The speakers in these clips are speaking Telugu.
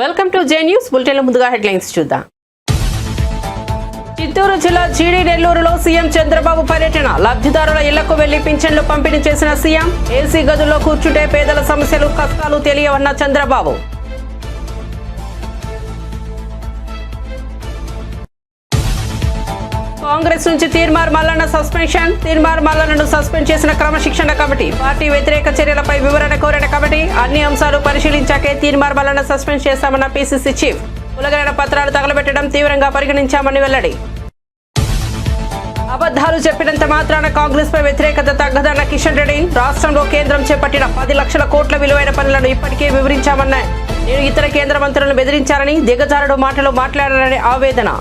Welcome to J news bulletin. ముందుగా హెడ్లైన్స్ చూద్దాం. చిత్తూరు జిల్లా జీడి నెల్లూరులో సీఎం చంద్రబాబు పర్యటన. లబ్ధిదారుల ఇళ్లకు వెళ్లి పింఛన్లు పంపిణీ చేసిన సీఎం. ఏసీ గదుల్లో కూర్చుంటే పేదల సమస్యలు కష్టాలు తెలియవన్న చంద్రబాబు. కాంగ్రెస్ నుంచి తీర్మార్ మల్లన్న సస్పెన్షన్. తీర్మార్ మల్లన్నను సస్పెండ్ చేసిన క్రమశిక్షణ కమిటీ. పార్టీ వ్యతిరేక చర్యలపై వివరణ కోరిన కమిటీ అన్ని అంశాలు పరిశీలించాకే తీర్మార్ మల్లన్న సస్పెండ్ చేశామన్న పీసీసీ చీఫ్. కులగణన పత్రాలు తగలబెట్టడం తీవ్రంగా పరిగణించామని వెల్లడి. అబద్దాలు చెప్పినంత మాత్రాన కాంగ్రెస్ పై వ్యతిరేకత తగ్గదన్న కిషన్ రెడ్డి. రాష్ట్రంలో కేంద్రం చేపట్టిన 10 లక్షల కోట్ల విలువైన పనులను ఇప్పటికే వివరించామన్న. నేను ఇతర కేంద్ర మంత్రులను బెదిరించారని, దిగజారుడు మాటలు మాట్లాడారని ఆవేదన.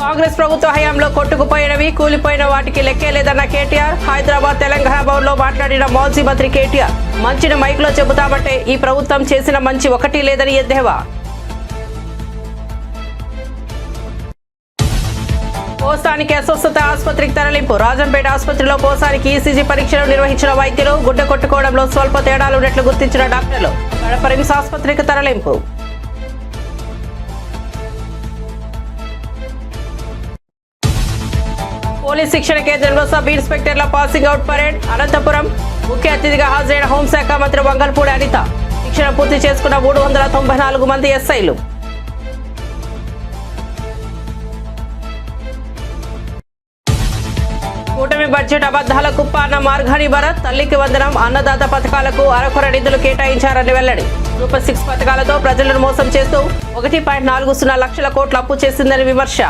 కాంగ్రెస్ ప్రభుత్వ హయాంలో కొట్టుకుపోయినవి, కూలిపోయిన వాటికి లెక్కే లేదన్న కేటీఆర్. హైదరాబాద్ తెలంగాణ భవన్లో మాట్లాడిన మాజీ మంత్రి కేటీఆర్. మంచిని మైక్లో చెబుతామంటే ఈ ప్రభుత్వం చేసిన మంచి ఒకటి లేదని ఎద్దేవా. పోసానికి అస్వస్థత ఆసుపత్రికి తరలింపు. రాజంపేట ఆసుపత్రిలో పోసానికి ఈసీజీ పరీక్షలు నిర్వహించిన వైద్యులు. గుడ్డ కొట్టుకోవడంలో స్వల్ప తేడాలున్నట్లు గుర్తించిన డాక్టర్లు. కడప రిమ్స్ ఆసుపత్రికి తరలింపు. పోలీస్ శిక్షణ కేంద్రంలో సబ్ ఇన్స్పెక్టర్ల పాసింగ్ అవుట్ పరేడ్. అనంతపురం ముఖ్య అతిథిగా హాజరైన హోంశాఖ మంత్రి వంగల్పూడి అనిత. శిక్షణ పూర్తి చేసుకున్న 394 మంది ఎస్ఐలు. కూటమి బడ్జెట్ అబద్దాల కుప్ప అన్న మార్గాని భరత్. తల్లికి వందనం, అన్నదాత పథకాలకు అరకొర నిధులు కేటాయించారని వెల్లడి. సూపర్ 6 పథకాలతో ప్రజలను మోసం చేస్తూ 1.40 లక్షల కోట్ల అప్పు చేసిందని విమర్శ.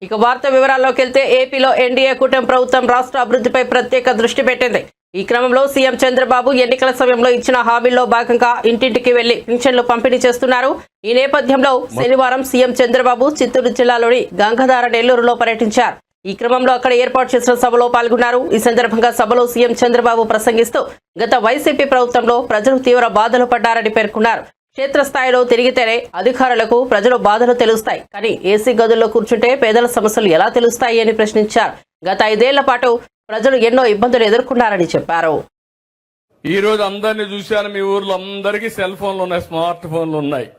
ఇక వార్త వివరాల్లోకి వెళ్తే ఏపీలో ఎన్డీఏ కూటమి ప్రభుత్వం రాష్ట్ర అభివృద్ధిపై ప్రత్యేక దృష్టి పెట్టింది. ఈ క్రమంలో సీఎం చంద్రబాబు ఎన్నికల సమయంలో ఇచ్చిన హామీల్లో భాగంగా ఇంటింటికి వెళ్లి పింఛన్లు పంపిణీ చేస్తున్నారు. ఈ నేపథ్యంలో శనివారం సీఎం చంద్రబాబు చిత్తూరు జిల్లాలోని గంగాధార నెల్లూరులో పర్యటించారు. ఈ క్రమంలో అక్కడ ఏర్పాటు చేసిన సభలో పాల్గొన్నారు. ఈ సందర్భంగా సభలో సీఎం చంద్రబాబు ప్రసంగిస్తూ గత వైసీపీ ప్రభుత్వంలో ప్రజలు తీవ్ర బాధలు పడ్డారని పేర్కొన్నారు. క్షేత్రస్థాయిలో తిరిగితేనే అధికారులకు ప్రజల బాధలు తెలుస్తాయి, కానీ ఏసీ గదుల్లో కూర్చుంటే పేదల సమస్యలు ఎలా తెలుస్తాయి అని ప్రశ్నించారు. గత 5 ఏళ్ల పాటు ప్రజలు ఎన్నో ఇబ్బందులు ఎదుర్కొన్నారని చెప్పారు. ఈ రోజు అందరినీ చూశాను. మీ ఊర్లో అందరికీ సెల్ ఫోన్లు ఉన్నాయి, స్మార్ట్ ఫోన్లు ఉన్నాయి.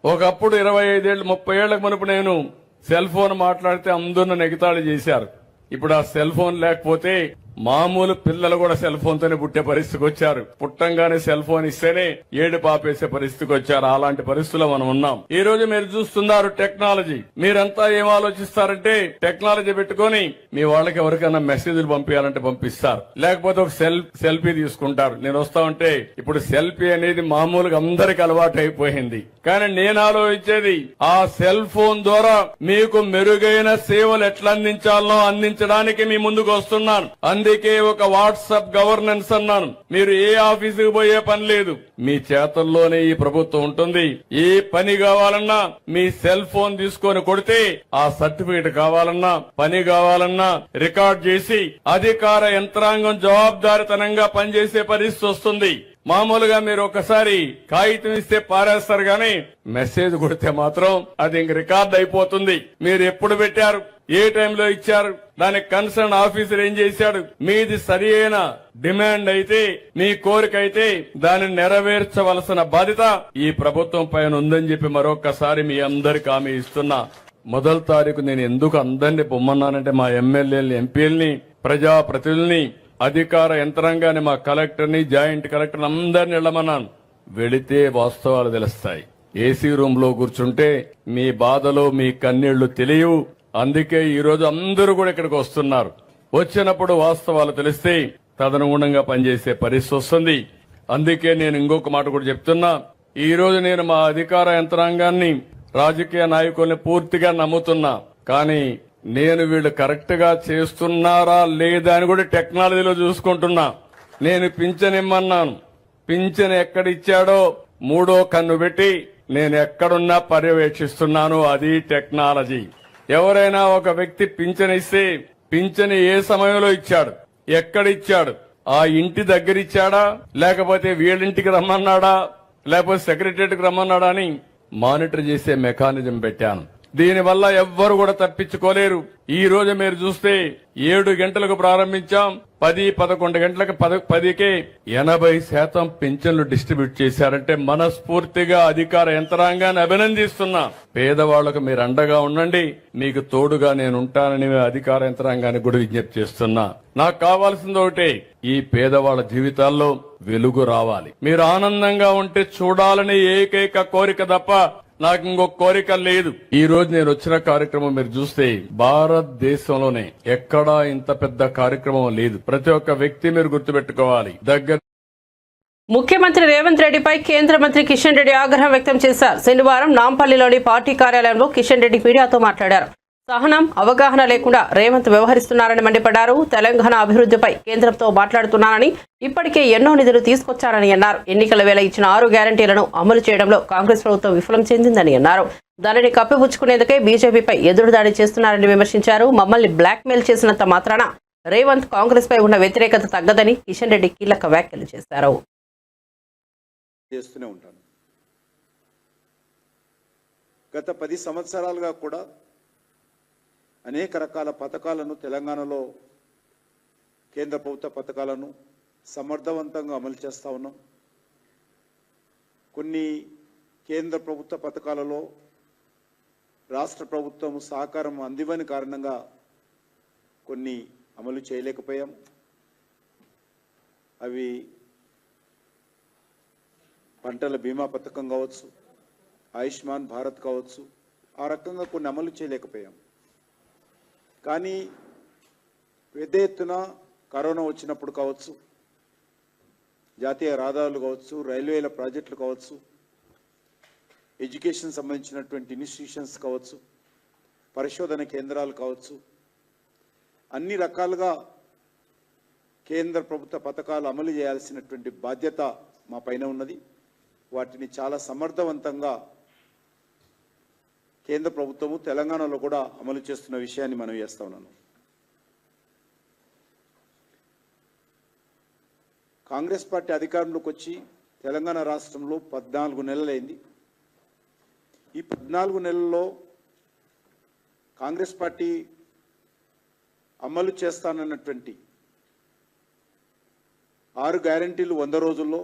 ఒకప్పుడు 25 ఏళ్ళు 30 ఏళ్లకు మునుపు నేను సెల్ ఫోన్ మాట్లాడితే అందరూ ఎగతాళి చేశారు. ఇప్పుడు ఆ సెల్ ఫోన్ లేకపోతే మామూలు పిల్లలు కూడా సెల్ ఫోన్ తోనే పుట్టే పరిస్థితికి వచ్చారు. పుట్టంగానే సెల్ ఫోన్ ఇస్తేనే ఏడు పాపేసే పరిస్థితికి వచ్చారు. అలాంటి పరిస్థితుల్లో మనం ఉన్నాం. ఈ రోజు మీరు చూస్తున్నారు టెక్నాలజీ. మీరంతా ఏం ఆలోచిస్తారంటే టెక్నాలజీ పెట్టుకుని మీ వాళ్ళకి ఎవరికైనా మెసేజ్లు పంపించాలంటే పంపిస్తారు, లేకపోతే ఒక సెల్ఫీ తీసుకుంటారు. నేను వస్తా ఉంటే ఇప్పుడు సెల్ఫీ అనేది మామూలుగా అందరికి అలవాటు అయిపోయింది. కానీ నేను ఆలోచించేది ఆ సెల్ ఫోన్ ద్వారా మీకు మెరుగైన సేవలు ఎట్లా అందించాలో అందించడానికి మీ ముందుకు వస్తున్నాను. అందుకే ఒక వాట్సాప్ గవర్నెన్స్ అన్నాను. మీరు ఏ ఆఫీసుకు పోయే పని లేదు, మీ చేతుల్లోనే ఈ ప్రభుత్వం ఉంటుంది. ఏ పని కావాలన్నా మీ సెల్ ఫోన్ తీసుకొని కొడితే ఆ సర్టిఫికేట్ కావాలన్నా పని కావాలన్నా రికార్డ్ చేసి అధికార యంత్రాంగం జవాబుదారితనంగా పనిచేసే పరిస్థితి వస్తుంది. మామూలుగా మీరు ఒకసారి కాగితం ఇస్తే పారేస్తారు, గానీ మెసేజ్ కొడితే మాత్రం అది ఇంక రికార్డ్ అయిపోతుంది. మీరు ఎప్పుడు పెట్టారు, ఏ టైంలో ఇచ్చారు, దానికి కన్సర్న్ ఆఫీసర్ ఏం చేశాడు. మీది సరి అయిన డిమాండ్ అయితే, మీ కోరిక అయితే దాన్ని నెరవేర్చవలసిన బాధ్యత ఈ ప్రభుత్వం పైన ఉందని చెప్పి మరొకసారి మీ అందరికి హామీ ఇస్తున్నా. 1వ తారీఖు నేను ఎందుకు అందరినీ పొమ్మన్నానంటే మా ఎమ్మెల్యేలని, ఎంపీలని, ప్రజాప్రతినిధుల్ని, అధికార యంత్రాంగాన్ని, మా కలెక్టర్ని, జాయింట్ కలెక్టర్ అందరిని వెళ్ళమన్నాను. వెళితే వాస్తవాలు తెలుస్తాయి. ఏసీ రూమ్ లో కూర్చుంటే మీ బాధలు, మీ కన్నీళ్లు తెలియవు. అందుకే ఈ రోజు అందరూ కూడా ఇక్కడికి వస్తున్నారు. వచ్చినప్పుడు వాస్తవాలు తెలిస్తే తదనుగుణంగా పనిచేసే పరిస్థితి వస్తుంది. అందుకే నేను ఇంకొక మాట కూడా చెప్తున్నా. ఈ రోజు నేను మా అధికార యంత్రాంగాన్ని, రాజకీయ నాయకుల్ని పూర్తిగా నమ్ముతున్నా. కానీ నేను వీళ్ళు కరెక్ట్ గా చేస్తున్నారా లేదా అని కూడా టెక్నాలజీలో చూసుకుంటున్నా. నేను పింఛన్ ఇమ్మన్నాను, పింఛన్ ఎక్కడిచ్చాడో 3వ కన్ను పెట్టి నేను ఎక్కడున్నా పర్యవేక్షిస్తున్నాను. అది టెక్నాలజీ. ఎవరైనా ఒక వ్యక్తి పింఛన్ ఇస్తే పింఛన్ ఏ సమయంలో ఇచ్చాడు, ఎక్కడిచ్చాడు, ఆ ఇంటి దగ్గర ఇచ్చాడా, లేకపోతే వీళ్ళింటికి రమ్మన్నాడా, లేకపోతే సెక్రటరియట్కి రమ్మన్నాడా అని మానిటర్ చేసే మెకానిజం పెట్టాను. దీనివల్ల ఎవ్వరు కూడా తప్పించుకోలేరు. ఈ రోజు మీరు చూస్తే 7 గంటలకు ప్రారంభించాం, 10-11 గంటలకు 10కే 80% పింఛన్లు డిస్ట్రిబ్యూట్ చేశారంటే మనస్ఫూర్తిగా అధికార యంత్రాంగాన్ని అభినందిస్తున్నా. పేదవాళ్లకు మీరు అండగా ఉండండి, మీకు తోడుగా నేను ఉంటానని అధికార యంత్రాంగాన్ని కూడా విజ్ఞప్తి చేస్తున్నా. నాకు కావాల్సింది ఒకటే, ఈ పేదవాళ్ల జీవితాల్లో వెలుగు రావాలి. మీరు ఆనందంగా ఉంటే చూడాలని ఏకైక కోరిక తప్ప నాకు ఇంకొక కోరిక లేదు. ఈ రోజు నేను వచ్చిన కార్యక్రమం మీరు చూస్తే భారతదేశంలోనే ఎక్కడా ఇంత పెద్ద కార్యక్రమం లేదు. ప్రతి ఒక్క వ్యక్తి మీరు గుర్తుపెట్టుకోవాలి. ముఖ్యమంత్రి రేవంత్ రెడ్డిపై కేంద్ర మంత్రి కిషన్ రెడ్డి ఆగ్రహం వ్యక్తం చేశారు. శనివారం నాంపల్లిలోని పార్టీ కార్యాలయంలో కిషన్ రెడ్డి మీడియాతో మాట్లాడారు. సహనం, అవగాహన లేకుండా రేవంత్ వ్యవహరిస్తున్నారని మండిపడ్డారు. తెలంగాణ అభివృద్ధిపై కేంద్రంతో మాట్లాడుతున్నానని, ఇప్పటికే ఎన్నో నిధులు తీసుకొచ్చారని అన్నారు. ఎన్నికల వేళ ఇచ్చిన 6 గ్యారంటీలను అమలు చేయడంలో కాంగ్రెస్ ప్రభుత్వం విఫలం చెందిందని అన్నారు. దానిని కప్పిపుచ్చుకునేందుకే బీజేపీపై ఎదురుదాడి చేస్తున్నారని విమర్శించారు. మమ్మల్ని బ్లాక్మెయిల్ చేసినంత మాత్రాన రేవంత్ కాంగ్రెస్ పై ఉన్న వ్యతిరేకత తగ్గదని కిషన్ రెడ్డి కీలక వ్యాఖ్యలు చేశారు. గత 10 సంవత్సరాలుగా కూడా అనేక రకాల పథకాలను తెలంగాణలో కేంద్ర ప్రభుత్వ పథకాలను సమర్థవంతంగా అమలు చేస్తూ ఉన్నాం. కొన్ని కేంద్ర ప్రభుత్వ పథకాలలో రాష్ట్ర ప్రభుత్వం సహకారం అందివని కారణంగా కొన్ని అమలు చేయలేకపోయాం. అవి పంటల బీమా పథకం కావచ్చు, ఆయుష్మాన్ భారత్ కావచ్చు, ఆ రకంగా కొన్ని అమలు చేయలేకపోయాం. కానీ పెద్ద ఎత్తున కరోనా వచ్చినప్పుడు కావచ్చు, జాతీయ రహదారులు కావచ్చు, రైల్వేల ప్రాజెక్టులు కావచ్చు, ఎడ్యుకేషన్ సంబంధించినటువంటి ఇన్స్టిట్యూషన్స్ కావచ్చు, పరిశోధన కేంద్రాలు కావచ్చు, అన్ని రకాలుగా కేంద్ర ప్రభుత్వ పథకాలు అమలు చేయాల్సినటువంటి బాధ్యత మా పైన ఉన్నది. వాటిని చాలా సమర్థవంతంగా కేంద్ర ప్రభుత్వము తెలంగాణలో కూడా అమలు చేస్తున్న విషయాన్ని మనం చేస్తా ఉన్నాను. కాంగ్రెస్ పార్టీ అధికారంలోకి వచ్చి తెలంగాణ రాష్ట్రంలో 14 నెలలైంది. ఈ 14 నెలల్లో కాంగ్రెస్ పార్టీ అమలు చేస్తానన్నటువంటి 6 గ్యారెంటీలు 100 రోజుల్లో,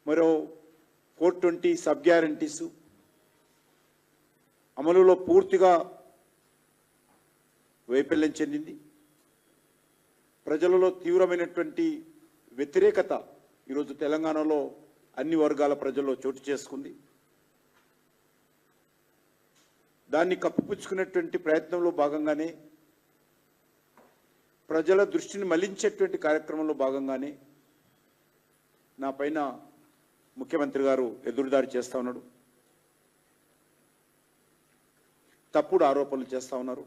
మరో 420 సబ్ గ్యారంటీస్ అమలులో పూర్తిగా వైఫల్యం చెందింది. ప్రజలలో తీవ్రమైనటువంటి వ్యతిరేకత ఈరోజు తెలంగాణలో అన్ని వర్గాల ప్రజల్లో చోటు చేసుకుంది. దాన్ని కప్పిపుచ్చుకునేటువంటి ప్రయత్నంలో భాగంగానే, ప్రజల దృష్టిని మళ్లించేటువంటి కార్యక్రమంలో భాగంగానే నా పైన ముఖ్యమంత్రి గారు ఎదురుదాడి చేస్తూ ఉన్నాడు, తప్పుడు ఆరోపణలు చేస్తూ ఉన్నారు.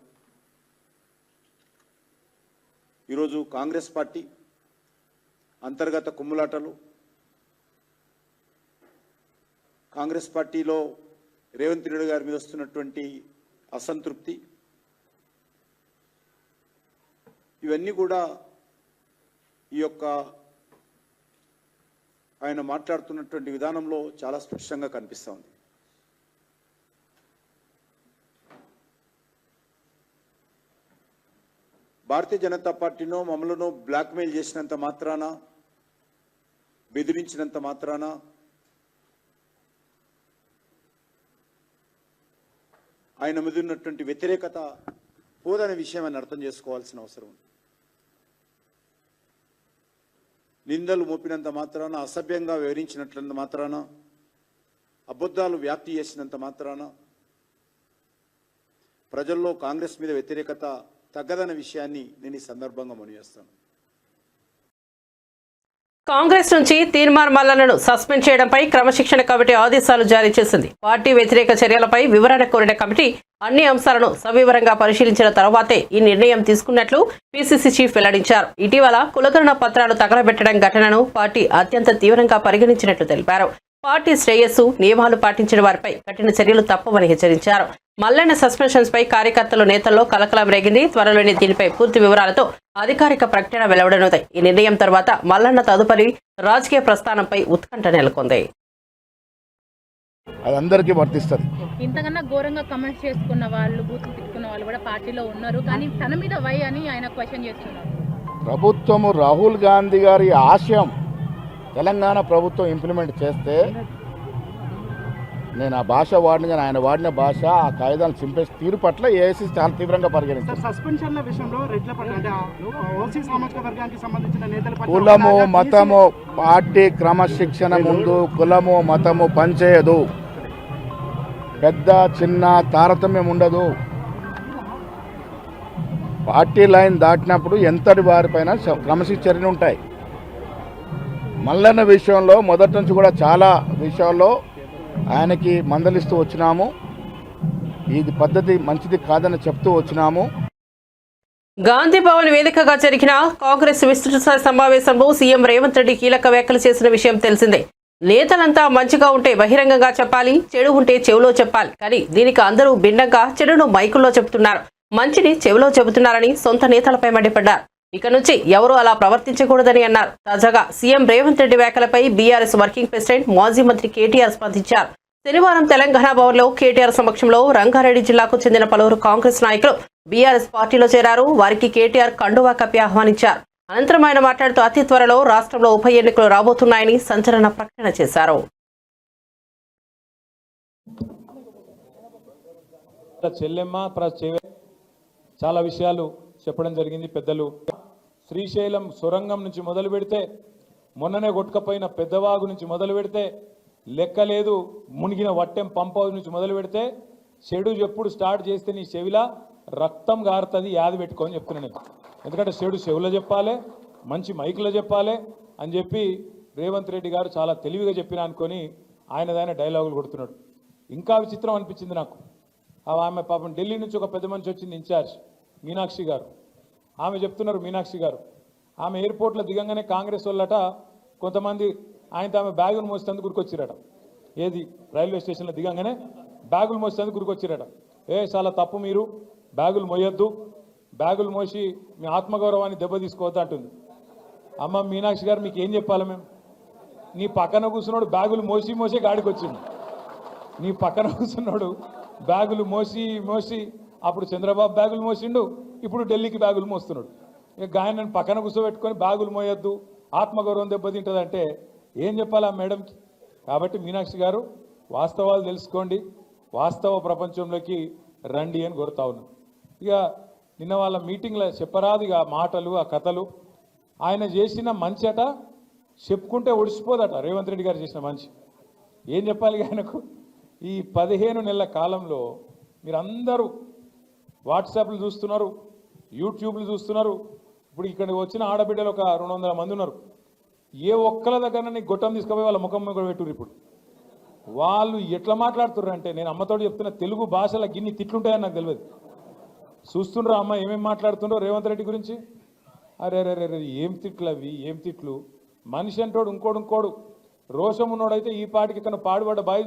ఈరోజు కాంగ్రెస్ పార్టీ అంతర్గత కుమ్ములాటలు, కాంగ్రెస్ పార్టీలో రేవంత్ రెడ్డి గారి మీద వస్తున్నటువంటి అసంతృప్తి, ఇవన్నీ కూడా ఈ యొక్క ఆయన మాట్లాడుతున్నటువంటి విధానంలో చాలా స్పష్టంగా కనిపిస్తూ ఉంది. భారతీయ జనతా పార్టీనో మమ్మల్ని బ్లాక్మెయిల్ చేసినంత మాత్రాన, బెదిరించినంత మాత్రాన ఆయన మీద ఉన్నటువంటి వ్యతిరేకత పోదనే విషయం అని అర్థం చేసుకోవాల్సిన అవసరం ఉంది. నిందలు మోపినంత మాత్రాన, అసభ్యంగా వివరించినట్లంత మాత్రాన, అబద్ధాలు వ్యాప్తి చేసినంత మాత్రాన ప్రజల్లో కాంగ్రెస్ మీద వ్యతిరేకత తగ్గదన్న విషయాన్ని నేను ఈ సందర్భంగా మనవిస్తాను. కాంగ్రెస్ నుంచి తీర్మార్ మల్లన్నను సస్పెండ్ చేయడంపై క్రమశిక్షణ కమిటీ ఆదేశాలు జారీ చేసింది. పార్టీ వ్యతిరేక చర్యలపై వివరణ కోరిన కమిటీ అన్ని అంశాలను సవివరంగా పరిశీలించిన తర్వాతే ఈ నిర్ణయం తీసుకున్నట్లు పీసీసీ చీఫ్ వెల్లడించారు. ఇటీవల కులగణన పత్రాలు తగలబెట్టడం ఘటనను పార్టీ అత్యంత తీవ్రంగా పరిగణించినట్లు తెలిపారు. పార్టీ శ్రేయస్సు, నియమాలు పాటించిన వారిపై కఠిన చర్యలు తప్పవని హెచ్చరించారు. మల్లన్న సస్పెన్షన్స్ పై కార్యకర్తలు, నేతల్లో కలకలం రేగింది. త్వరలోనే దీనిపై పూర్తి వివరాలతో అధికారిక ప్రకటన వెలువడనుంది. ఈ నిర్ణయం తర్వాత మల్లన్న తదుపరి రాజకీయ ప్రస్థానంపై ఉత్కంఠ నెలకొంది. అది అందరికీ వర్తిస్తుంది. ఇంతకన్నా ఘోరంగా కమెంట్స్ చేసుకున్న వాళ్ళు, బూతులు తిట్టుకున్న వాళ్ళు కూడా పార్టీలో ఉన్నారు. కానీ తన మీద వై అని ఆయన క్వశ్చన్ చేస్తున్నారు. ప్రభుత్వము రాహుల్ గాంధీ గారి ఆశయం తెలంగాణ ప్రభుత్వం ఇంప్లిమెంట్ చేస్తే నేను ఆ భాష వాడిన కానీ ఆయన వాడిన భాష ఆ కాగితాలను చింపేసి తీరు పట్ల ఏఐసీ చాలా తీవ్రంగా పరిగణించారు. సస్పెన్షన్ల విషయంలో రెడ్ల పట్ల అంటే ఓసీ సామాజిక వర్గానికి సంబంధించిన నేతల పట్ల కులము మతము పార్టీ క్రమశిక్షణ ముందు కులము మతము పనిచేయదు. పెద్ద చిన్న తారతమ్యం ఉండదు. పార్టీ లైన్ దాటినప్పుడు ఎంతటి వారిపైన క్రమశిక్షణ ఉంటాయి. మల్లన్న విషయంలో మొదటి నుంచి కూడా చాలా విషయాల్లో ఆయనకి మందలిస్తూ వచ్చినాము. ఇది పద్ధతి మంచిది కాదని చెప్తూ వచ్చినాము. గాంధీ భవన్ వేదికగా జరిగిన కాంగ్రెస్ విస్తృత స్థాయి సమావేశంలో సీఎం రేవంత్ రెడ్డి కీలక వ్యాఖ్యలు చేసిన విషయం తెలిసిందే. నేతలంతా మంచిగా ఉంటే బహిరంగంగా చెప్పాలి, చెడు ఉంటే చెవిలో చెప్పాలి. కానీ దీనికి అందరూ భిన్నంగా చెడును మైకుల్లో చెబుతున్నారు, మంచిని చెవిలో చెబుతున్నారని సొంత నేతలపై మండిపడ్డారు. ఇక నుంచి ఎవరూ అలా ప్రవర్తించకూడదని అన్నారు. తాజాగా సీఎం రేవంత్ రెడ్డి వ్యాఖ్యలపై బీఆర్ఎస్ వర్కింగ్ ప్రెసిడెంట్ మాజీ మంత్రి కేటీఆర్ స్పందించారు. శనివారం తెలంగాణ భవన్లో కేటీఆర్ సమక్షంలో రంగారెడ్డి జిల్లాకు చెందిన పలువురు కాంగ్రెస్ నాయకులు బీఆర్ఎస్ పార్టీలో చేరారు. వారికి కేటీఆర్ కండువా కప్పి ఆహ్వానించారు. అనంతరం ఆయన మాట్లాడుతూ అతి త్వరలో రాష్ట్రంలో ఉప ఎన్నికలు రాబోతున్నాయని సంచలన ప్రకటన చేశారు. చాలా విషయాలు చెప్పడం జరిగింది. పెద్దలు శ్రీశైలం సొరంగం నుంచి మొదలు పెడితే, మొన్ననే కొట్టుకపోయిన పెద్దవాగు నుంచి మొదలు పెడితే, లెక్కలేదు మునిగిన వట్టెం పంప్ హౌస్ నుంచి మొదలు పెడితే, చెడు ఎప్పుడు స్టార్ట్ చేస్తే నీ చెవిలా రక్తం గారుతుంది, యాది పెట్టుకొని చెప్తున్నాను నేను. ఎందుకంటే చెడు చెవులో చెప్పాలి, మంచి మైకులో చెప్పాలి అని చెప్పి రేవంత్ రెడ్డి గారు చాలా తెలివిగా చెప్పిన అనుకొని ఆయనదైన డైలాగులు కొడుతున్నాడు. ఇంకా విచిత్రం అనిపించింది నాకు. ఆమె పాపం ఢిల్లీ నుంచి ఒక పెద్ద మనిషి వచ్చింది, ఇన్ఛార్జ్ మీనాక్షి గారు. ఆమె చెప్తున్నారు, మీనాక్షి గారు ఆమె ఎయిర్పోర్ట్లో దిగంగానే కాంగ్రెస్ వాళ్ళట కొంతమంది ఆయనతో ఆమె బ్యాగులు మోసేందుకు గురికొచ్చిరట. ఏది రైల్వే స్టేషన్లో దిగంగానే బ్యాగులు మోసేందుకు గురికొచ్చిరట. చాలా తప్పు, మీరు బ్యాగులు మోయొద్దు, బ్యాగులు మోసి మీ ఆత్మగౌరవాన్ని దెబ్బతీసుకోవద్దు అంటుంది. అమ్మ మీనాక్షి గారు మీకు ఏం చెప్పాలి మేము? నీ పక్కన కూర్చున్నాడు బ్యాగులు మోసి గాడికి వచ్చింది. నీ పక్కన కూర్చున్నాడు బ్యాగులు మోసి అప్పుడు చంద్రబాబు బ్యాగులు మోసిండు, ఇప్పుడు ఢిల్లీకి బ్యాగులు మోస్తున్నాడు. ఇక ఆయన పక్కన కూర్చోబెట్టుకొని బ్యాగులు మోయొద్దు, ఆత్మగౌరవం దెబ్బతింటుందంటే ఏం చెప్పాలి ఆ మేడంకి? కాబట్టి మీనాక్షి గారు వాస్తవాలు తెలుసుకోండి, వాస్తవ ప్రపంచంలోకి రండి అని కోరుతా ఉన్నాను. ఇక నిన్న వాళ్ళ మీటింగ్లో చెప్పరాదు ఇక మాటలు, ఆ కథలు. ఆయన చేసిన మంచి అట చెప్పుకుంటే ఒడిసిపోదట. రేవంత్ రెడ్డి గారు చేసిన మంచి ఏం చెప్పాలి ఆయనకు? ఈ 15 నెలల కాలంలో మీరందరూ వాట్సాప్లు చూస్తున్నారు, యూట్యూబ్లు చూస్తున్నారు. ఇప్పుడు ఇక్కడికి వచ్చిన ఆడబిడ్డలు ఒక 200 మంది ఉన్నారు. ఏ ఒక్కల దగ్గర నీకు గొట్టం తీసుకుపోయి వాళ్ళ ముఖం కూడా పెట్టుర్రు. ఇప్పుడు వాళ్ళు ఎట్లా మాట్లాడుతుర్రు అంటే, నేను అమ్మతోడు చెప్తున్న తెలుగు భాషలో గిన్ని తిట్లుంటాయని నాకు తెలియదు. చూస్తుండ్రా అమ్మ ఏమేమి మాట్లాడుతుండ్రో రేవంత్ రెడ్డి గురించి. అరే ఏం తిట్లు అవి, ఏం తిట్లు! మనిషి అంటోడు ఇంకోడు రోషం ఉన్నోడైతే ఈ పాటికి ఇక్కడ పాడుబడ్డ బాయి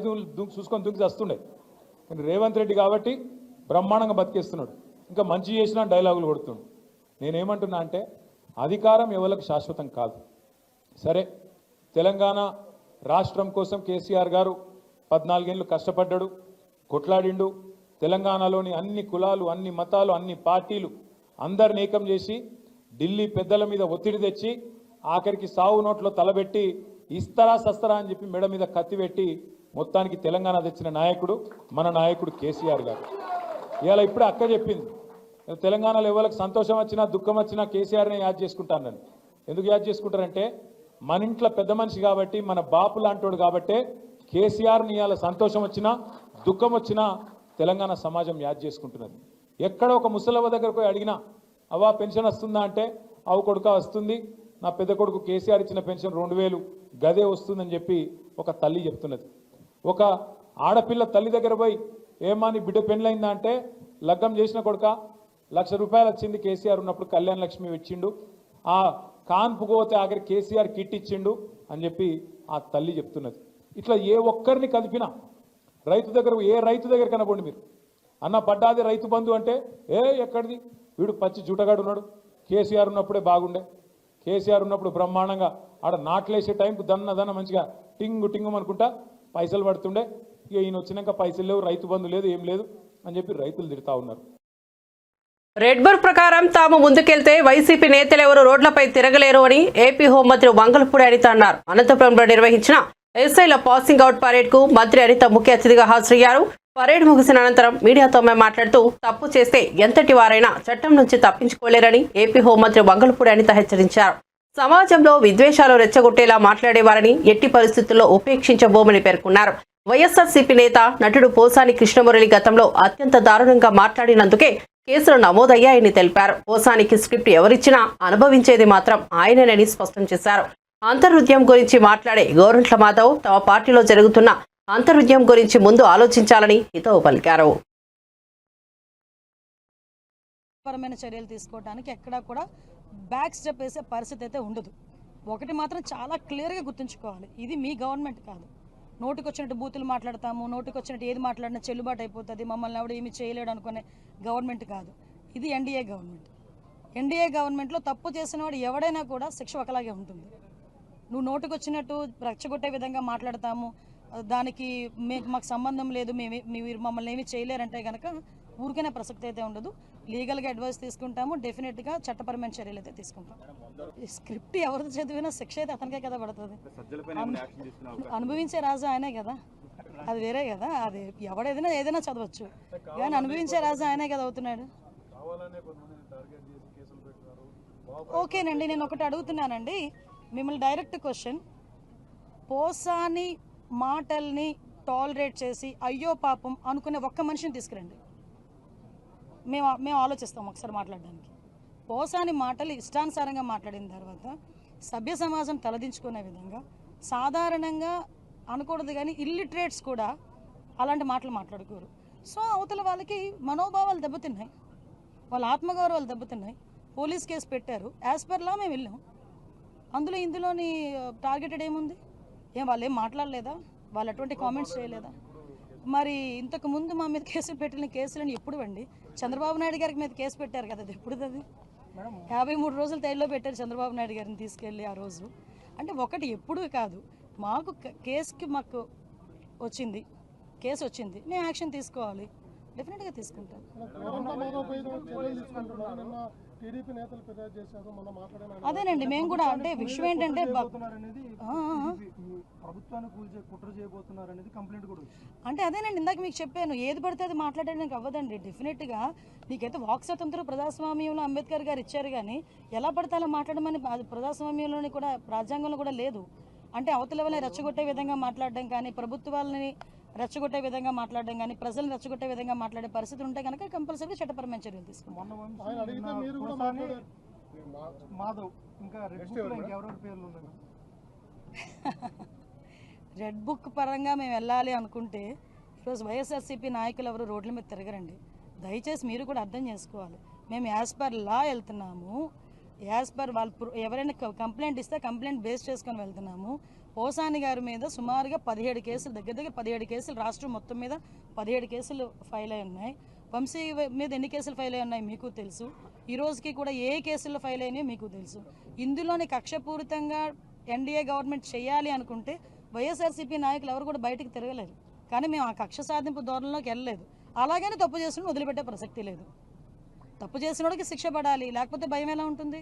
చూసుకొని దుంకి వస్తుండే. కానీ రేవంత్ రెడ్డి కాబట్టి బ్రహ్మాండంగా బతికేస్తున్నాడు. ఇంకా మంచి చేసిన డైలాగులు కొడుతుండు. నేనేమంటున్నా అంటే, అధికారం ఎవరికి శాశ్వతం కాదు. సరే, తెలంగాణ రాష్ట్రం కోసం కేసీఆర్ గారు 14 ఏళ్ళు కష్టపడ్డాడు, కొట్లాడిండు. తెలంగాణలోని అన్ని కులాలు, అన్ని మతాలు, అన్ని పార్టీలు అందరిని ఏకం చేసి ఢిల్లీ పెద్దల మీద ఒత్తిడి తెచ్చి ఆఖరికి సావు నోట్లో తలబెట్టి ఇస్తరా సస్తరా అని చెప్పి మెడ మీద కత్తి పెట్టి మొత్తానికి తెలంగాణ తెచ్చిన నాయకుడు మన నాయకుడు కేసీఆర్ గారు. ఇవాళ ఇప్పుడే అక్క చెప్పింది, తెలంగాణలో ఎవరికి సంతోషం వచ్చినా దుఃఖం వచ్చినా కేసీఆర్నే యాద్ చేసుకుంటానని. ఎందుకు యాద్ చేసుకుంటారంటే, మన ఇంట్లో పెద్ద మనిషి కాబట్టి, మన బాపు లాంటోడు కాబట్టే కేసీఆర్ని ఇవాళ సంతోషం వచ్చినా దుఃఖం వచ్చినా తెలంగాణ సమాజం యాద్ చేసుకుంటున్నది. ఎక్కడ ఒక ముసలవ్వ దగ్గరకు పోయి అడిగినా, అవ్వ పెన్షన్ వస్తుందా అంటే, అవు కొడుక వస్తుంది, నా పెద్ద కొడుకు కేసీఆర్ ఇచ్చిన పెన్షన్ 2000 గదే వస్తుందని చెప్పి ఒక తల్లి చెప్తున్నది. ఒక ఆడపిల్ల తల్లి దగ్గర పోయి, ఏమా నీ బిడ్డ పెళ్ళైందా అంటే, లగ్గం చేసిన కొడుక ₹1,00,000 వచ్చింది కేసీఆర్ ఉన్నప్పుడు, కళ్యాణ లక్ష్మి ఇచ్చిండు, ఆ కాన్పుకు పోతే ఆఖరి కేసీఆర్ కిట్ ఇచ్చిండు అని చెప్పి ఆ తల్లి చెప్తున్నది. ఇట్లా ఏ ఒక్కరిని కదిపినా, రైతు దగ్గర ఏ రైతు దగ్గర కనబడి మీరు అన్న పడ్డాది రైతు బంధు అంటే, ఎక్కడిది వీడు పచ్చి జూటగాడు ఉన్నాడు, కేసీఆర్ ఉన్నప్పుడే బాగుండే, కేసీఆర్ ఉన్నప్పుడు బ్రహ్మాండంగా ఆడ నాట్లేసే టైంకు దన్న మంచిగా టింగు అనుకుంటా పైసలు పడుతుండే, ఇక ఈయన వచ్చినాక పైసలు లేవు, రైతు బంధు లేదు, ఏం లేదు అని చెప్పి రైతులు తిడతా ఉన్నారు. రెడ్ బుక్ ప్రకారం తాము ముందుకెళ్తే వైసీపీ నేతలెవరూ రోడ్లపై తిరగలేరు అని ఏపీ హోంమంత్రి వంగలపూడి అనిత అన్నారు. అనంతపురంలో నిర్వహించిన ఎస్ఐల పాసింగ్ అవుట్ పరేడ్ కు మంత్రి అనిత ముఖ్య అతిథిగా హాజరయ్యారు. పరేడ్ ముగిసిన అనంతరం మీడియాతో మాట్లాడుతూ తప్పు చేస్తే ఎంతటి వారైనా చట్టం నుంచి తప్పించుకోలేరని ఏపీ హోంమంత్రి వంగలపూడి అనిత హెచ్చరించారు. సమాజంలో విద్వేషాలు రెచ్చగొట్టేలా మాట్లాడేవారని ఎట్టి పరిస్థితుల్లో ఉపేక్షించబోమని పేర్కొన్నారు. వైఎస్ఆర్సీపీ నేత నటుడు పోసాని కృష్ణమురళి గతంలో అత్యంత దారుణంగా మాట్లాడినందుకే కేసులు నమోదయ్యాయని తెలిపారు. పోసానికి స్క్రిప్ట్ ఎవరిచ్చినా అనుభవించేది మాత్రం ఆయనేనని స్పష్టం చేశారు. అంతర్హృద్యం గురించి మాట్లాడే గోరంట్ల మాధవ్ తమ పార్టీలో జరుగుతున్న అంతర్హృద్యం గురించి ముందు ఆలోచించాలని హితవు పలికారు. పరమైన చర్యలు తీసుకోవడానికి ఎక్కడా కూడా బ్యాక్ స్టెప్ వేసే పరిస్థితి అయితే ఉండదు. ఒకటి మాత్రం చాలా క్లియర్గా గుర్తుంచుకోవాలి, ఇది మీ గవర్నమెంట్ కాదు. నోటికి వచ్చినట్టు బూతులు మాట్లాడతాము, నోటికి వచ్చినట్టు ఏది మాట్లాడినా చెల్లుబాటు అయిపోతుంది, మమ్మల్ని ఎవడు ఏమి చేయలేడు అనుకునే గవర్నమెంట్ కాదు. ఇది ఎన్డీఏ గవర్నమెంట్. ఎన్డీఏ గవర్నమెంట్లో తప్పు చేసిన వాడు ఎవడైనా కూడా శిక్ష ఒకలాగే ఉంటుంది. నువ్వు నోటికి వచ్చినట్టు రెచ్చగొట్టే విధంగా మాట్లాడతాము, దానికి మాకు సంబంధం లేదు, మీరు మమ్మల్ని ఏమి చేయలేరంటే కనుక ఊరికనే ప్రసక్తి అయితే ఉండదు. లీగల్గా అడ్వైస్ తీసుకుంటాము, డెఫినెట్గా చట్టపరమైన చర్యలు అయితే తీసుకుంటాం. స్క్రిప్ట్ ఎవరితో చదివినా శిక్ష అయితే అతనికే కదా పడుతుంది. అనుభవించే రాజు ఆయనే కదా, అది వేరే కదా. అది ఏదైనా చదవచ్చు, కానీ అనుభవించే రాజు ఆయనే కదా అవుతున్నాడు. ఓకేనండి, నేను ఒకటి అడుగుతున్నానండి మిమ్మల్ని, డైరెక్ట్ క్వశ్చన్. పోసాని మాటల్ని టాలరేట్ చేసి అయ్యో పాపం అనుకునే ఒక్క మనిషిని తీసుకురండి, మేము ఆలోచిస్తాం ఒకసారి మాట్లాడడానికి. పోసాని మాటలు ఇష్టానుసారంగా మాట్లాడిన తర్వాత సభ్య సమాజం తలదించుకునే విధంగా సాధారణంగా అనకూడదు, కానీ ఇల్లిటరేట్స్ కూడా అలాంటి మాటలు మాట్లాడుకోరు. సో అవతల వాళ్ళకి మనోభావాలు దెబ్బతిన్నాయి, వాళ్ళ ఆత్మగౌరవాలు దెబ్బతిన్నాయి. పోలీస్ కేసు పెట్టారు, యాజ్ పర్ లా మేము వెళ్ళాం. ఇందులోని టార్గెటెడ్ ఏముంది? వాళ్ళు ఏం మాట్లాడలేదా? వాళ్ళు అటువంటి కామెంట్స్ చేయలేదా? మరి ఇంతకు ముందు మా మీద కేసులు పెట్టిన కేసులని ఎప్పుడు అండి? చంద్రబాబు నాయుడు గారికి మీద కేసు పెట్టారు కదా, అది ఎప్పుడు? అది 53 రోజులు తైల్లో పెట్టారు చంద్రబాబు నాయుడు గారిని తీసుకెళ్ళి ఆ రోజు. అంటే ఒకటి ఎప్పుడు కాదు, మాకు మాకు వచ్చింది, కేసు వచ్చింది, మేము యాక్షన్ తీసుకోవాలి, డెఫినెట్గా తీసుకుంటాం. అదేనండి మేము కూడా, అంటే విషయం ఏంటంటే అంటే అదేనండి ఇందాక మీకు చెప్పాను, ఏది పడితే అది మాట్లాడడానికి అవ్వదండి. డెఫినెట్గా నీకైతే వాక్ స్వాతంత్రం ప్రజాస్వామ్యంలో అంబేద్కర్ గారు ఇచ్చారు, కానీ ఎలా పడితే అలా మాట్లాడమని అది ప్రజాస్వామ్యంలోని కూడా రాజ్యాంగంలో కూడా లేదు. అంటే అవతల వాళ్ళని రెచ్చగొట్టే విధంగా మాట్లాడడం కానీ, ప్రభుత్వాలని రెచ్చగొట్టే విధంగా మాట్లాడడం కానీ, ప్రజలను రెచ్చగొట్టే విధంగా మాట్లాడే పరిస్థితి ఉంటే కనుక కంపల్సరీగా చట్టపరమైన చర్యలు తీసుకుంటాం. రెడ్ బుక్ పరంగా మేము వెళ్ళాలి అనుకుంటే ఈరోజు వైఎస్ఆర్సీపీ నాయకులు ఎవరు రోడ్ల మీద తిరగరండి. దయచేసి మీరు కూడా అర్థం చేసుకోవాలి, మేము యాజ్ పర్ లా వెళ్తున్నాము, యాజ్ పర్ వాళ్ళు ఎవరైనా కంప్లైంట్ ఇస్తే కంప్లైంట్ బేస్ చేసుకొని వెళ్తున్నాము. పోసాని గారి మీద సుమారుగా 17 కేసులు, దగ్గర 17 కేసులు రాష్ట్రం మొత్తం మీద 17 కేసులు ఫైల్ అయి ఉన్నాయి. వంశీ మీద ఎన్ని కేసులు ఫైల్ అయి ఉన్నాయి మీకు తెలుసు. ఈ రోజుకి కూడా ఏ కేసుల్లో ఫైల్ అయినాయో మీకు తెలుసు. ఇందులోని కక్షపూరితంగా ఎన్డీఏ గవర్నమెంట్ చేయాలి అనుకుంటే వైఎస్ఆర్సీపీ నాయకులు ఎవరు కూడా బయటకు తిరగలేరు, కానీ మేము ఆ కక్ష సాధింపు ధోరణిలోకి వెళ్ళలేదు. అలాగని తప్పు చేసిన వదిలిపెట్టే ప్రసక్తి లేదు. తప్పు చేసినోడికి శిక్ష పడాలి, లేకపోతే భయం ఎలా ఉంటుంది?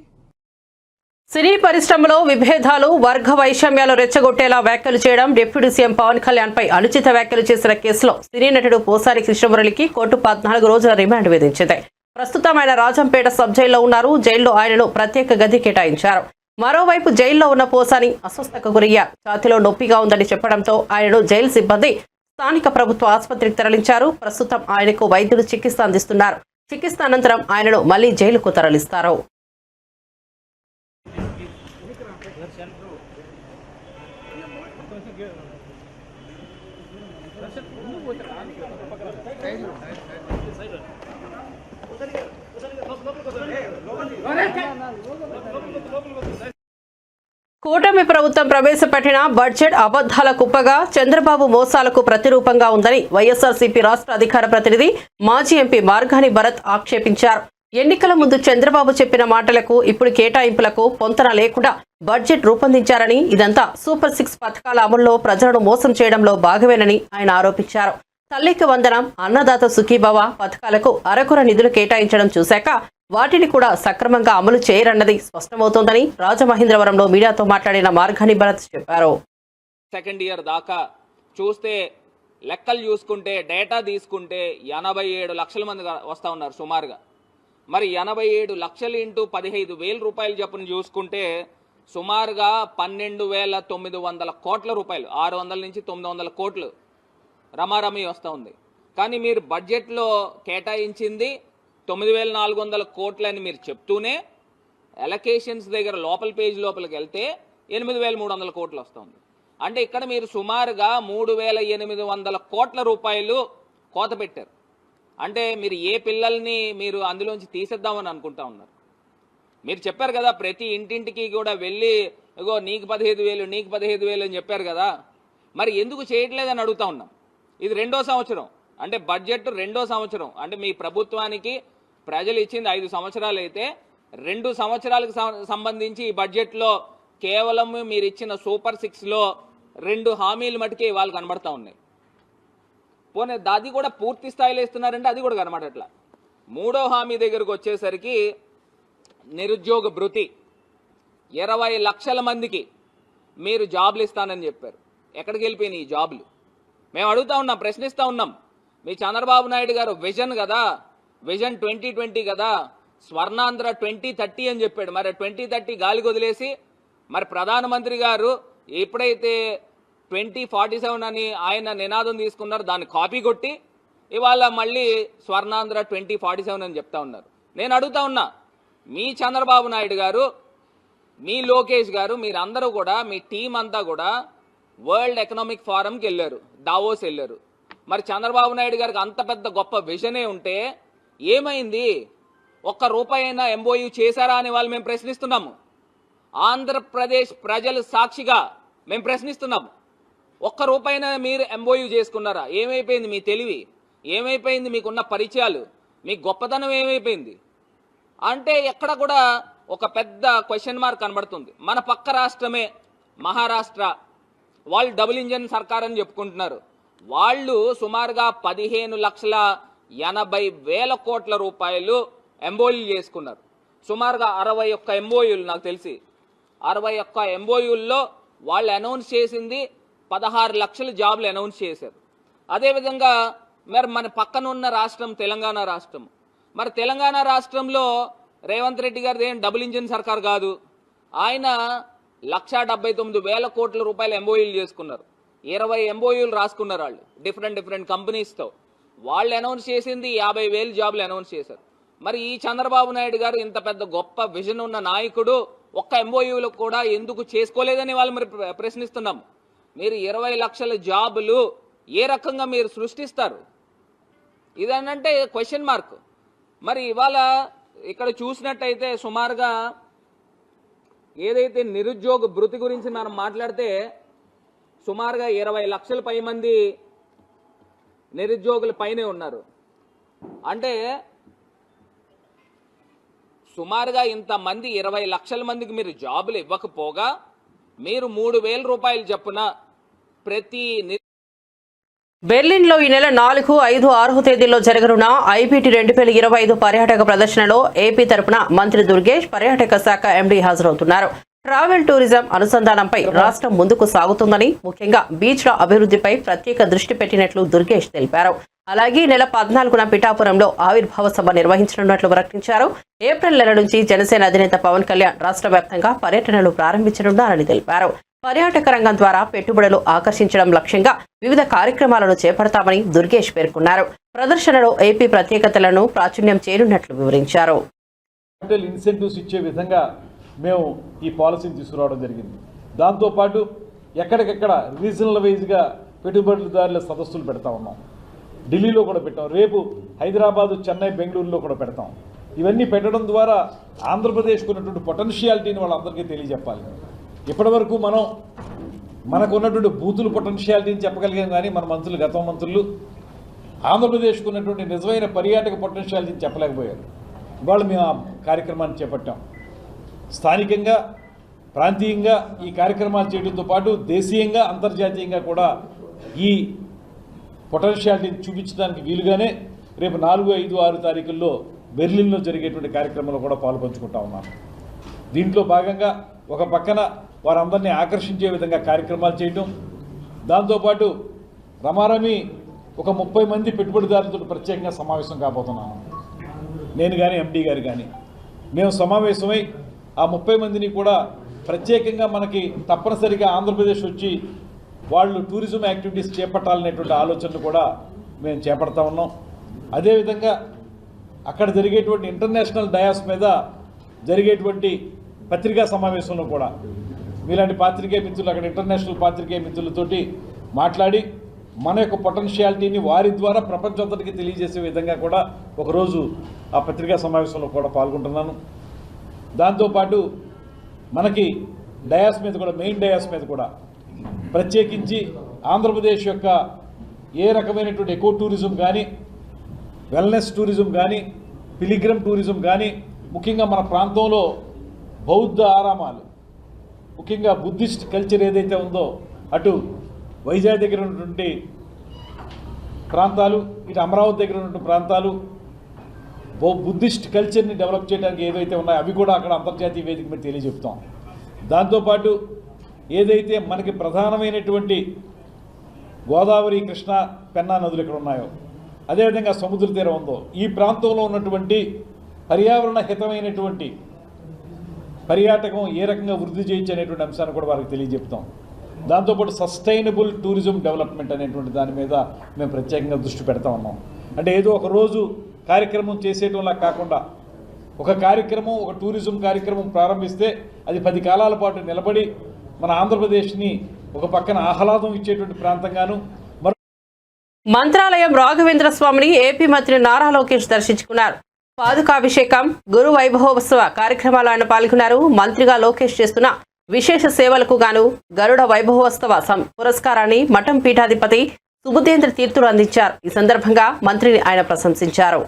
సినీ పరిశ్రమలో విభేదాలు, వర్గ వైషమ్యాలు రెచ్చగొట్టేలా వ్యాఖ్యలు చేయడం, డిప్యూటీ సీఎం పవన్ కళ్యాణ్ పై అనుచిత వ్యాఖ్యలు చేసిన కేసులో సినీ నటుడు పోసాని కృష్ణమురళికి కోర్టు 14 రోజుల రిమాండ్ విధించింది. ప్రస్తుతం ఆయన రాజంపేట సబ్ జైల్లో ఉన్నారు. జైల్లో ఆయనను ప్రత్యేక గది కేటాయించారు. మరోవైపు జైల్లో ఉన్న పోసాని అస్వస్థకు గురయ్యారు. ఛాతీలో నొప్పిగా ఉందని చెప్పడంతో ఆయనను జైలు సిబ్బంది స్థానిక ప్రభుత్వ ఆసుపత్రికి తరలించారు. ప్రస్తుతం ఆయనకు వైద్యులు చికిత్స అందిస్తున్నారు. చికిత్స అనంతరం ఆయనను మళ్లీ జైలుకు తరలిస్తారు. కూటమి ప్రభుత్వం ప్రవేశపెట్టిన బడ్జెట్ అబద్ధాల కుప్పగా, చంద్రబాబు మోసాలకు ప్రతిరూపంగా ఉందని వైఎస్ఆర్సీపీ రాష్ట్ర అధికార ప్రతినిధి మాజీ ఎంపీ మార్గాని భరత్ ఆక్షేపించారు. ఎన్నికల ముందు చంద్రబాబు చెప్పిన మాటలకు ఇప్పుడు కేటాయింపులకు పొంతన లేకుండా బడ్జెట్ రూపొందించారని, ఇదంతా సూపర్ 6 పథకాల అమల్లో ప్రజలను మోసం చేయడంలో భాగమేనని ఆయన ఆరోపించారు. తల్లికి వందనం, అన్నదాత సుఖీభవ పథకాలకు అరకొర నిధులు కేటాయించడం చూశాక వాటిని కూడా సక్రమంగా అమలు చేయరన్నది స్పష్టమవుతోందని రాజమహేంద్రవరంలో మీడియాతో మాట్లాడిన మార్గాని భరత్ చెప్పారు. సెకండ్ ఇయర్ దాకా చూస్తే లెక్కలు చూసుకుంటే డేటా తీసుకుంటే 87 లక్షల మంది వస్తూ ఉన్నారు సుమారుగా. మరి 87 లక్షలు ఇంటూ 15,000 రూపాయలు చొప్పున చూసుకుంటే సుమారుగా 12,900 కోట్ల రూపాయలు, 600 నుంచి 900 కోట్లు రమారమి వస్తూ ఉంది. కానీ మీరు బడ్జెట్లో కేటాయించింది 9,400 కోట్లని మీరు చెప్తూనే అలొకేషన్స్ దగ్గర లోపల పేజీ లోపలికి వెళ్తే 8,300 కోట్లు వస్తుంది. అంటే ఇక్కడ మీరు సుమారుగా 3,800 కోట్ల రూపాయలు కోత పెట్టారు. అంటే మీరు ఏ పిల్లల్ని మీరు అందులోంచి తీసేద్దామని అనుకుంటా ఉన్నారు? మీరు చెప్పారు కదా ప్రతి ఇంటింటికి కూడా వెళ్ళి ఇగో నీకు 15,000 నీకు 15,000 అని చెప్పారు కదా, మరి ఎందుకు చేయట్లేదని అడుగుతా ఉన్నాం. ఇది 2వ సంవత్సరం, అంటే బడ్జెట్ 2వ సంవత్సరం. అంటే మీ ప్రభుత్వానికి ప్రజలు ఇచ్చింది 5 సంవత్సరాలు అయితే 2 సంవత్సరాలకు సంబంధించి ఈ బడ్జెట్లో కేవలం మీరు ఇచ్చిన సూపర్ 6లో 2 హామీలు మటుకే వాళ్ళు కనబడతా ఉన్నాయి. పోనీ అది కూడా పూర్తి స్థాయిలో ఇస్తున్నారంటే అది కూడా కనబడట్లా. 3వ హామీ దగ్గరకు వచ్చేసరికి నిరుద్యోగ భృతి 20 లక్షల మందికి మీరు జాబులు ఇస్తానని చెప్పారు. ఎక్కడికి వెళ్ళిపోయినాయి ఈ జాబులు? మేము అడుగుతా ఉన్నాం, ప్రశ్నిస్తూ ఉన్నాం. మీ చంద్రబాబు నాయుడు గారు విజన్ కదా, విజన్ 2020 కదా, స్వర్ణాంధ్ర 2030 అని చెప్పాడు. మరి 2030 గాలికి వదిలేసి మరి ప్రధానమంత్రి గారు ఎప్పుడైతే 2047 అని ఆయన నినాదం తీసుకున్నారు దాన్ని కాపీ కొట్టి ఇవాళ మళ్ళీ స్వర్ణాంధ్ర 2047 అని చెప్తా ఉన్నారు. నేను అడుగుతా ఉన్నా, మీ చంద్రబాబు నాయుడు గారు, మీ లోకేష్ గారు, మీరందరూ కూడా మీ టీం అంతా కూడా వరల్డ్ ఎకనామిక్ ఫోరంకి వెళ్ళారు, దావోస్ వెళ్ళారు. మరి చంద్రబాబు నాయుడు గారికి అంత పెద్ద గొప్ప విజనే ఉంటే ఏమైంది? ఒక్క రూపాయి అయినా ఎంఓయూ చేశారా అని వాళ్ళు మేము ప్రశ్నిస్తున్నాము. ఆంధ్రప్రదేశ్ ప్రజలు సాక్షిగా మేము ప్రశ్నిస్తున్నాము. ఒక్క రూపాయినా మీరు ఎంఓయూ చేసుకున్నారా? ఏమైపోయింది మీ తెలివి? ఏమైపోయింది మీకున్న పరిచయాలు? మీ గొప్పతనం ఏమైపోయింది? అంటే ఎక్కడ కూడా ఒక పెద్ద క్వశ్చన్ మార్క్ కనబడుతుంది. మన పక్క రాష్ట్రమే మహారాష్ట్ర, వాళ్ళు డబుల్ ఇంజన్ సర్కార్ అని చెప్పుకుంటున్నారు. వాళ్ళు సుమారుగా 15,80,000 కోట్ల రూపాయలు ఎంఓయూలు చేసుకున్నారు. సుమారుగా 61 ఎంఓయూలు, నాకు తెలిసి 61 ఎంఓయూల్లో వాళ్ళు అనౌన్స్ చేసింది 16 లక్షల జాబులు అనౌన్స్ చేశారు. అదేవిధంగా మరి మన పక్కన ఉన్న రాష్ట్రం తెలంగాణ రాష్ట్రం. మరి తెలంగాణ రాష్ట్రంలో రేవంత్ రెడ్డి గారిది ఏం డబుల్ ఇంజిన్ సర్కార్ కాదు. ఆయన 1,79,000 కోట్ల రూపాయలు ఎంఓయూలు చేసుకున్నారు. 20 ఎంఓయూలు రాసుకున్నారు వాళ్ళు డిఫరెంట్ కంపెనీస్తో. వాళ్ళు అనౌన్స్ చేసింది 50,000 జాబులు అనౌన్స్ చేశారు. మరి ఈ చంద్రబాబు నాయుడు గారు ఇంత పెద్ద గొప్ప విజన్ ఉన్న నాయకుడు ఒక్క ఎంఓయూలు కూడా ఎందుకు చేసుకోలేదని వాళ్ళు మరి ప్రశ్నిస్తున్నాం. మీరు 20 లక్షల జాబులు ఏ రకంగా మీరు సృష్టిస్తారు? ఇదనంటే క్వశ్చన్ మార్క్. మరి ఇవాళ ఇక్కడ చూసినట్టయితే సుమారుగా ఏదైతే నిరుద్యోగ భృతి గురించి మనం మాట్లాడితే సుమారుగా 20 లక్షల పై మంది నిరుద్యోగుల పైనే ఉన్నారు. అంటే సుమారుగా ఇంతమంది 20 లక్షల మందికి మీరు జాబులు ఇవ్వకపోగా మీరు 3,000 రూపాయలు చొప్పున ప్రతి బెర్లిన్లో ఈ నెల 4, 5, 6 తేదీల్లో జరగనున్న ఐబీటీ 2025 పర్యాటక ప్రదర్శనలో ఏపీ తరపున మంత్రి దుర్గేష్, పర్యాటక శాఖ ఎండీ హాజరవుతున్నారు. ట్రావెల్ టూరిజం అనుసంధానంపై రాష్ట్రం ముందుకు సాగుతుందని, ముఖ్యంగా బీచ్ల అభివృద్ధిపై ప్రత్యేక దృష్టి పెట్టినట్లు దుర్గేష్ తెలిపారు. అలాగే నెల 14న పిఠాపురంలో ఆవిర్భావ సభ నిర్వహించనున్నట్లు ప్రకటించారు. ఏప్రిల్ నెల నుంచి జనసేన అధినేత పవన్ కళ్యాణ్ రాష్ట్ర వ్యాప్తంగా పర్యటనలు ప్రారంభించనున్నారని తెలిపారు. పర్యాటక రంగం ద్వారా పెట్టుబడులు ఆకర్షించడం లక్ష్యంగా వివిధ కార్యక్రమాలను చేపడతామని దుర్గేష్ పేర్కొన్నారు. ప్రదర్శనలో ఏపీ ప్రత్యేకతలను ప్రాచుర్యం చేయనున్నట్లు వివరించారు. ఇన్సెంటివ్స్ ఇచ్చే విధంగా మేము ఈ పాలసీని తీసుకురావడం జరిగింది. దాంతోపాటు ఎక్కడికెక్కడ రీజనల్ వైజ్గా పెట్టుబడిదారుల సదస్సులు పెడతా ఉన్నాం. ఢిల్లీలో కూడా పెట్టాం, రేపు హైదరాబాదు, చెన్నై, బెంగళూరులో కూడా పెడతాం. ఇవన్నీ పెట్టడం ద్వారా ఆంధ్రప్రదేశ్కు ఉన్నటువంటి పొటెన్షియాలిటీని వాళ్ళందరికీ తెలియజెప్పాలి. ఇప్పటివరకు మనకు ఉన్నటువంటి బూతులు పొటెన్షియాలిటీని చెప్పగలిగాం, కానీ మన మంత్రులు, గత మంత్రులు ఆంధ్రప్రదేశ్కు ఉన్నటువంటి నిజమైన పర్యాటక పొటెన్షియాలిటీని చెప్పలేకపోయారు. ఇవాళ మేము ఆ కార్యక్రమాన్ని చేపట్టాం. స్థానికంగా ప్రాంతీయంగా ఈ కార్యక్రమాలు చేయడంతో పాటు దేశీయంగా అంతర్జాతీయంగా కూడా ఈ పొటెన్షియాలిటీని చూపించడానికి వీలుగానే రేపు 4, 5, 6 తారీఖుల్లో బెర్లిన్లో జరిగేటువంటి కార్యక్రమంలో కూడా పాల్పంచుకుంటా ఉన్నాను. దీంట్లో భాగంగా ఒక పక్కన వారందరినీ ఆకర్షించే విధంగా కార్యక్రమాలు చేయడం, దాంతోపాటు రమారమి ఒక 30 మంది పెట్టుబడిదారులతో ప్రత్యేకంగా సమావేశం కాబోతున్నాను. నేను కానీ ఎండి గారు కానీ మేము సమావేశమై ఆ 30 మందిని కూడా ప్రత్యేకంగా మనకి తప్పనిసరిగా ఆంధ్రప్రదేశ్ వచ్చి వాళ్ళు టూరిజం యాక్టివిటీస్ చేపట్టాలనేటువంటి ఆలోచనలు కూడా మేము చేపడతా ఉన్నాం. అదేవిధంగా అక్కడ జరిగేటువంటి ఇంటర్నేషనల్ డయాస్ మీద జరిగేటువంటి పత్రికా సమావేశంలో కూడా మీలాంటి పాత్రికేయ మిత్రులు అక్కడ ఇంటర్నేషనల్ పాత్రికేయ మిత్రులతోటి మాట్లాడి మన యొక్క పొటెన్షియాలిటీని వారి ద్వారా ప్రపంచంతటికి తెలియజేసే విధంగా కూడా ఒకరోజు ఆ పత్రికా సమావేశంలో కూడా పాల్గొంటున్నాను. దాంతోపాటు మనకి డయాస్ మీద కూడా మెయిన్ డయాస్ మీద కూడా ప్రత్యేకించి ఆంధ్రప్రదేశ్ యొక్క ఏ రకమైనటువంటి ఎకో టూరిజం కానీ వెల్నెస్ టూరిజం కానీ పిలిగ్రమ్ టూరిజం కానీ ముఖ్యంగా మన ప్రాంతంలో బౌద్ధ ఆరామాలు ముఖ్యంగా బుద్ధిస్ట్ కల్చర్ ఏదైతే ఉందో అటు వైజాగ్ దగ్గర ఉన్నటువంటి ప్రాంతాలు ఇటు అమరావతి దగ్గర ఉన్నటువంటి ప్రాంతాలు బుద్ధిస్ట్ కల్చర్ని డెవలప్ చేయడానికి ఏదైతే ఉన్నాయో అవి కూడా అక్కడ అంతర్జాతీయ వేదిక మీద తెలియజెప్తాం. దాంతోపాటు ఏదైతే మనకి ప్రధానమైనటువంటి గోదావరి, కృష్ణ, పెన్నా నదులు ఇక్కడ ఉన్నాయో అదేవిధంగా సముద్ర తీరం ఉందో ఈ ప్రాంతంలో ఉన్నటువంటి పర్యావరణ హితమైనటువంటి పర్యాటకం ఏ రకంగా వృద్ధి చేయొచ్చు అనేటువంటి అంశాన్ని కూడా వారికి తెలియజెప్తాం. దాంతోపాటు సస్టైనబుల్ టూరిజం డెవలప్మెంట్ అనేటువంటి దాని మీద మేము ప్రత్యేకంగా దృష్టి పెడతా ఉన్నాం. అంటే ఏదో ఒక రోజు కార్యక్రమం చేసేయటంలా కాకుండా ఒక కార్యక్రమం ఒక టూరిజం కార్యక్రమం ప్రారంభిస్తే అది 10 కాలాల పాటు నిలబడి మన ఆంధ్రప్రదేశ్ని ఒక పక్కన ఆహ్లాదం ఇచ్చేటువంటి ప్రాంతంగాను. మంత్రాలయం రాఘవేంద్ర స్వామిని ఏపీ మంత్రి నారా లోకేష్ దర్శించుకున్నారు. పాదుకాభిషేకం, గురు వైభవోత్సవ కార్యక్రమాలు ఆయన పాల్గొన్నారు. మంత్రిగా లోకేష్ చేస్తున్న విశేష సేవలకు గాను గరుడ వైభవోత్సవ పురస్కారాన్ని మఠం పీఠాధిపతి సుబుధేంద్ర తీర్థులు అందించారు. ఈ సందర్భంగా మంత్రిని ఆయన ప్రశంసించారు.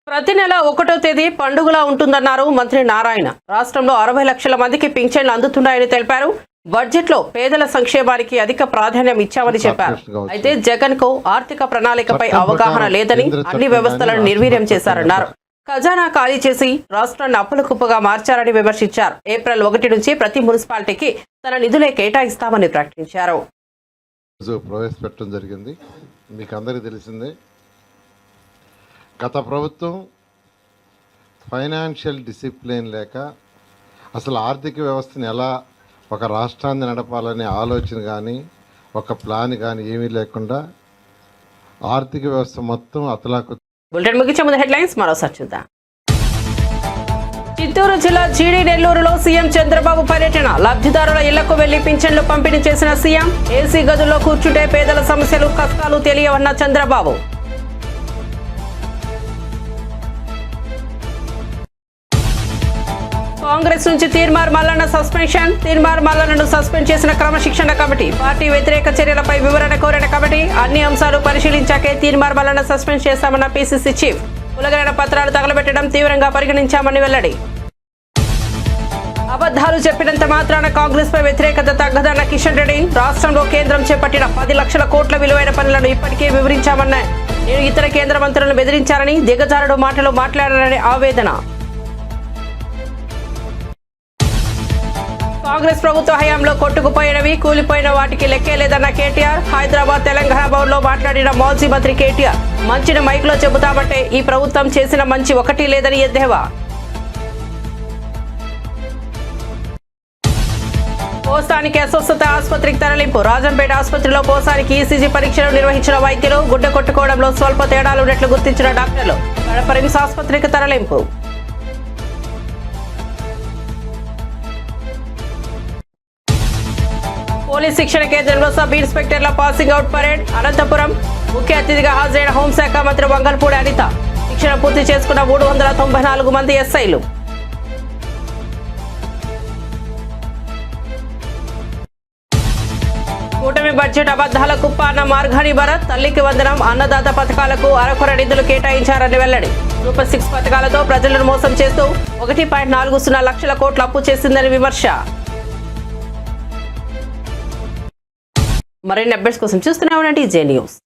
ప్రతి నెల 1వ తేదీ పండుగలా ఉంటుందన్నారు మంత్రి నారాయణ. రాష్ట్రంలో 60 లక్షల మందికి పింఛన్లు అందుతున్నాయని తెలిపారు. బడ్జెట్ లో పేదల సంక్షేమానికి అధిక ప్రాధాన్యం ఇచ్చామని చెప్పారు. అయితే జగన్ కు ఆర్థిక ప్రణాళికపై అవగాహన లేదని అన్ని వ్యవస్థలను నిర్వీర్యం చేశారన్నారు. ఖజానా ఖాళీ చేసి రాష్ట్రాన్ని అప్పుల కుప్పగా మార్చారని విమర్శించారు. ఏప్రిల్ 1 నుంచి ప్రతి మున్సిపాలిటీకి తన నిధులే కేటాయిస్తామని ప్రకటించారు. ప్రవేశపెట్టడం జరిగింది. మీకు అందరికీ తెలిసిందే, గత ప్రభుత్వం ఫైనాన్షియల్ డిసిప్లిన్ లేక అసలు ఆర్థిక వ్యవస్థను ఎలా ఒక రాష్ట్రాన్ని నడపాలనే ఆలోచన కానీ ఒక ప్లాన్ కానీ ఏమీ లేకుండా ఆర్థిక వ్యవస్థ మొత్తం అతలాకు. బులెటిన్ ముగించే ముందు హెడ్లైన్స్ మరోసారి చూద్దాం. చిత్తూరు జిల్లా జీడి నెల్లూరులో సీఎం చంద్రబాబు పర్యటన. లబ్ధిదారుల ఇళ్లకు వెళ్లి పింఛన్లు పంపిణీ చేసిన సీఎం. ఏసీ గదుల్లో కూర్చుంటే పేదల సమస్యలు కష్టాలు తెలియవన్న చంద్రబాబు. కాంగ్రెస్ నుంచి తీర్మార్ మల్లన్న సస్పెన్షన్. తీర్మార్ మల్లన్నను సస్పెండ్ చేసిన క్రమశిక్షణ కమిటీ. పార్టీ వ్యతిరేక చర్యలపై వివరణ కోరిన కమిటీ. అన్ని అంశాలు పరిశీలించాకే తీర్మార్ మల్లన్న సస్పెండ్ చేశామన్న పీసీసీ చీఫ్. కులగణన పత్రాలు తగలబెట్టడం తీవ్రంగా పరిగణించామని వెల్లడి. అబద్ధాలు చెప్పినంత మాత్రాన కాంగ్రెస్ పై వ్యతిరేకత తగ్గదన్న కిషన్ రెడ్డి. రాష్ట్రంలో కేంద్రం చేపట్టిన 10 లక్షల కోట్ల విలువైన పనులను ఇప్పటికే వివరించామన్న నేను ఇతర కేంద్ర మంత్రులను బెదిరించారని దిగజారుడు మాటలు మాట్లాడారని ఆవేదన. కాంగ్రెస్ ప్రభుత్వ హయాంలో కొట్టుకుపోయినవి కూలిపోయిన వాటికి లెక్కే లేదన్న కేటీఆర్. హైదరాబాద్ తెలంగాణ భవన్ లో మాట్లాడిన మాజీ మంత్రి కేటీఆర్. మంచిని మైక్లో చెబుతామంటే ఈ ప్రభుత్వం చేసిన మంచి ఒకటి లేదని ఎద్దేవా. పోసానికి అస్వస్థత ఆసుపత్రికి తరలింపు. రాజంపేట ఆసుపత్రిలో పోసానికి ఈసీజీ పరీక్షలు నిర్వహించిన వైద్యులు గుడ్డ కొట్టుకోవడంలో స్వల్ప తేడాలు ఉన్నట్లు గుర్తించిన డాక్టర్లు కడప రిమ్స్ ఆసుపత్రికి తరలింపు. పోలీస్ శిక్షణ కేంద్రంలో సబ్ ఇన్స్పెక్టర్ల పాసింగ్ అవుట్ పరేడ్. అనంతపురం ముఖ్య అతిథిగా హాజరైన హోంశాఖ మంత్రి వంగల్పూడి అనిత. శిక్షణ పూర్తి చేసుకున్న 394 మంది ఎస్ఐలు. కూటమి బడ్జెట్ అబద్ధాల కుప్ప అన్న మార్గాని భరత్. తల్లికి వందనం, అన్నదాత పథకాలకు అరకొర నిధులు కేటాయించారని వెల్లడి. సూపర్ 6 పథకాలతో ప్రజలను మోసం చేస్తూ 1.40 లక్షల కోట్ల అప్పు చేసిందని విమర్శ. మరిన్ని అప్డేట్స్ కోసం చూస్తూనే ఉండండి జే న్యూస్.